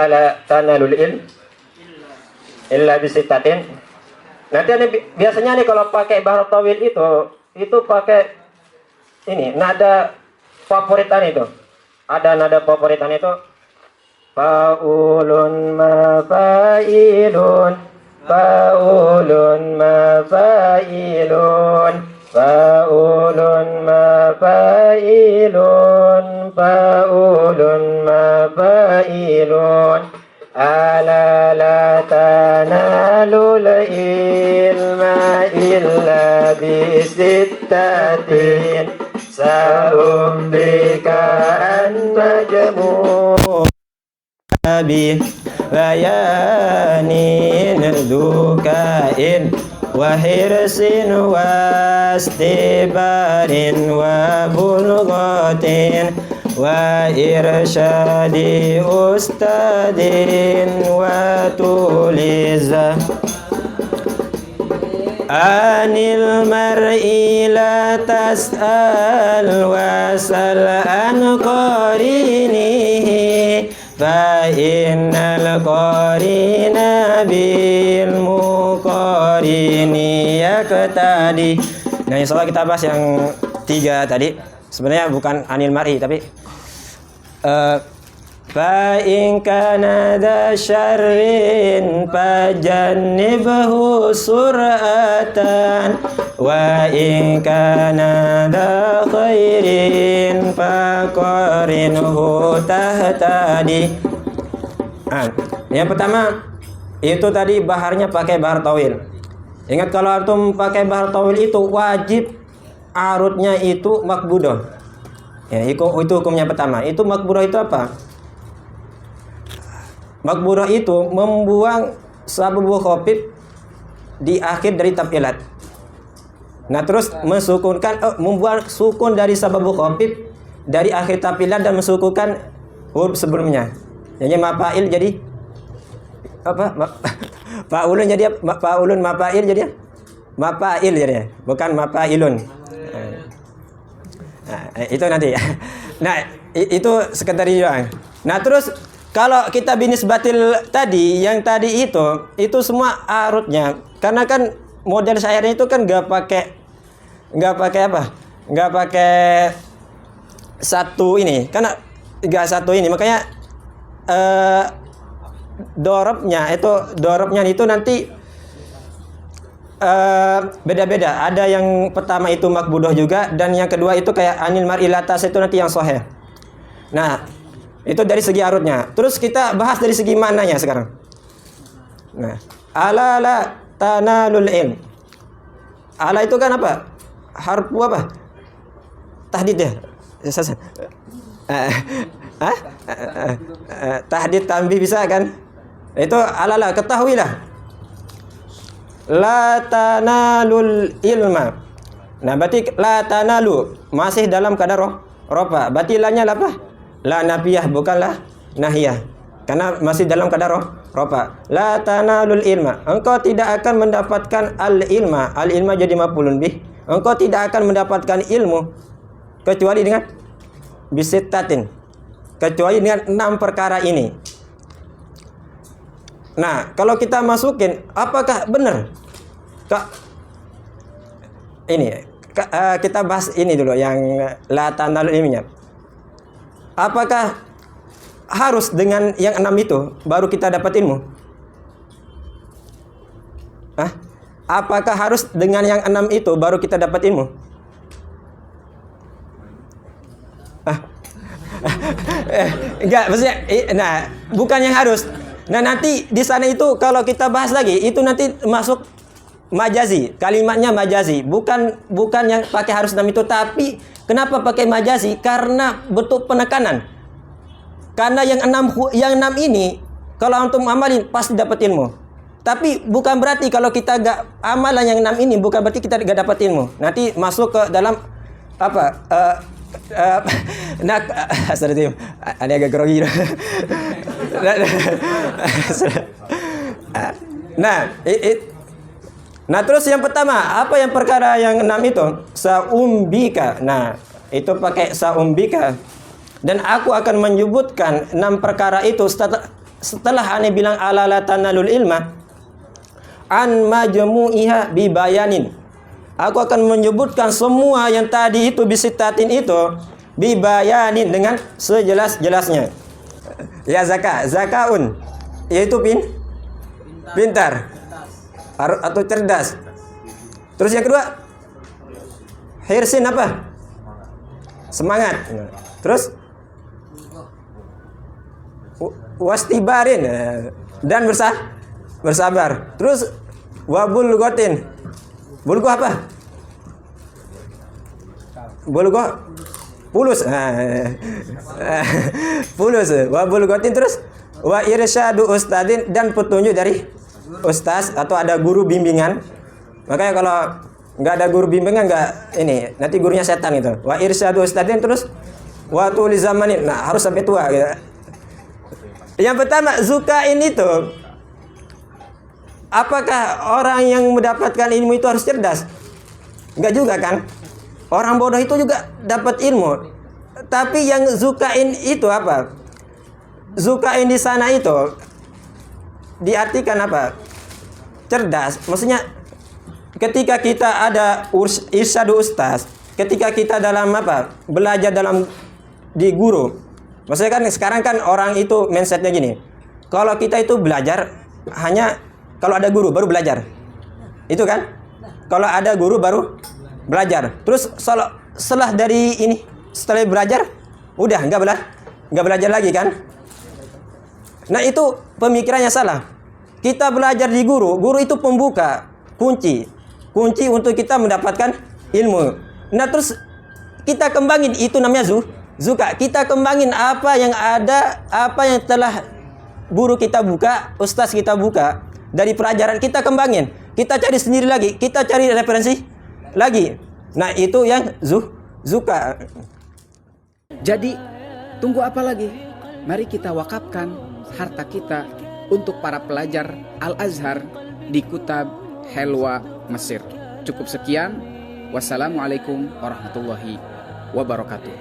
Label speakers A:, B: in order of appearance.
A: la tanalul ilm illa bisittatin. Nanti biasanya nih kalau pakai bahar tawil itu pakai ini nada favoritan itu. Ada nada favoritan itu faulun mafailun, faulun mafailun, faulun mafailun, faulun mafailun. Ala la tanalul ilma illa bisittatin sa'umbika an majmu' bi bayanin dukain wa hirsin wa istibarin wa bulghatin wa irsyadi ustadin wa tuliza anil mar'i la tas'al wa sal an qarinihi fa innal qarina bil muqarini yaqtadi. Nah, insyaallah kita bahas yang 3 tadi. Sebenarnya bukan anil mar'i tapi fa in kana dha syarrin fajannibhu sur'atan wa in kana dha khairin faqarinhu tahtadi. Yang pertama itu tadi baharnya pakai bahar tawil. Ingat kalau antum pakai bahar tawil itu wajib arutnya itu makbudoh. Ya, itu hukumnya pertama. Itu makbudoh itu apa? Makbudoh itu membuang sababul khafif di akhir dari tafilat. Nah, terus mensukunkan membuang sukun dari sababul khafif dari akhir tafilat dan mensukunkan huruf sebelumnya. Jadi mafail jadi apa? Faulun jadi faulun mafail jadi mafail jadi bukan mafailun. Nah, itu nanti. Nah, itu sekedar doang. Nah, terus kalau kita binisbatil tadi, yang tadi itu semua arutnya. Karena kan model syairnya itu kan nggak pakai apa? Nggak pakai satu ini. Karena nggak satu ini, makanya dorobnya itu nanti beda-beda. Ada yang pertama itu makbudoh juga, dan yang kedua itu kayak anil mar'i latas itu nanti yang sahih. Nah, itu dari segi arutnya. Terus kita bahas dari segi maknanya sekarang. Nah, ala la tanalul ilm. Ala itu kan apa? Harfu apa? Tahdid ya. Tahdid tanbih bisa kan? Itu ala la, ketahuilah. La tanalul ilma. Nah, berarti la tanalu masih dalam kadar rofa. Berarti lanya apa? La nafiyah, bukanlah nahiyah. Karena masih dalam kadar rofa. La tanalul ilma. Engkau tidak akan mendapatkan al-ilma. Al-ilma jadi maf'ulun bih. Engkau tidak akan mendapatkan ilmu kecuali dengan bisittatin. Kecuali dengan 6 perkara ini. Nah, kalau kita masukin, apakah benar? Kita bahas ini dulu yang la tanalul ilminya. Apakah harus dengan yang 6 itu baru kita dapat ilmu? Apakah harus dengan yang 6 itu baru kita dapat ilmu? Enggak, maksudnya nah, bukan yang harus. Nah, nanti di sana itu kalau kita bahas lagi itu nanti masuk majazi, kalimatnya majazi, bukan yang pakai harus 6 itu. Tapi kenapa pakai majazi? Karena bentuk penekanan. Karena yang 6 ini kalau antum amalin pasti dapat ilmu. Tapi bukan berarti kalau kita gak amalan yang 6 ini bukan berarti kita gak dapat ilmu. Nanti masuk ke dalam apa? Astagfirullah, ada agak grogi. Nah, terus yang pertama, apa yang perkara yang 6 itu? Saumbika. Nah, itu pakai saumbika. Dan aku akan menyebutkan 6 perkara itu setelah ane bilang ala la tanalul ilma an majmu'iha bi bayanin. Aku akan menyebutkan semua yang tadi itu bisitatin itu bi bayanin dengan sejelas-jelasnya. Ya zakaun yaitu pintar atau cerdas. Terus yang kedua hirsin apa? Semangat. Terus wastibarin dan bersabar. Terus wabulgotin. Bulgo apa? Bulgo pulus. Pulus. Wabulgotin terus wa irsyadu ustadin dan petunjuk dari ustaz atau ada guru bimbingan. Makanya kalau nggak ada guru bimbingan nggak ini nanti gurunya setan itu. Wa irsyadu ustadin terus wa tuli zamanin. Nah, harus sampai tua gitu. Yang pertama zukain itu apakah orang yang mendapatkan ilmu itu harus cerdas? Enggak juga kan? Orang bodoh itu juga dapat ilmu. Tapi yang zukain itu apa? Zukain di sana itu diartikan apa? Cerdas. Maksudnya ketika kita ada irsyadu ustaz, ketika kita dalam apa? Belajar dalam di guru. Maksudnya kan sekarang kan orang itu mindsetnya gini. Kalau kita itu belajar hanya kalau ada guru baru belajar. Itu kan? Kalau ada guru baru belajar. Terus setelah dari ini, setelah belajar, udah nggak belajar lagi kan? Nah itu pemikirannya salah. Kita belajar di guru itu pembuka, kunci untuk kita mendapatkan ilmu. Nah terus kita kembangin itu namanya zuka. Kita kembangin apa yang ada, apa yang telah guru kita buka, ustaz kita buka. Dari pelajaran kita kembangin, kita cari sendiri lagi, kita cari referensi lagi. Nah itu yang zuka.
B: Jadi tunggu apa lagi? Mari kita wakafkan harta kita untuk para pelajar Al-Azhar di Kutab Helwa Mesir. Cukup sekian. Wassalamualaikum warahmatullahi wabarakatuh.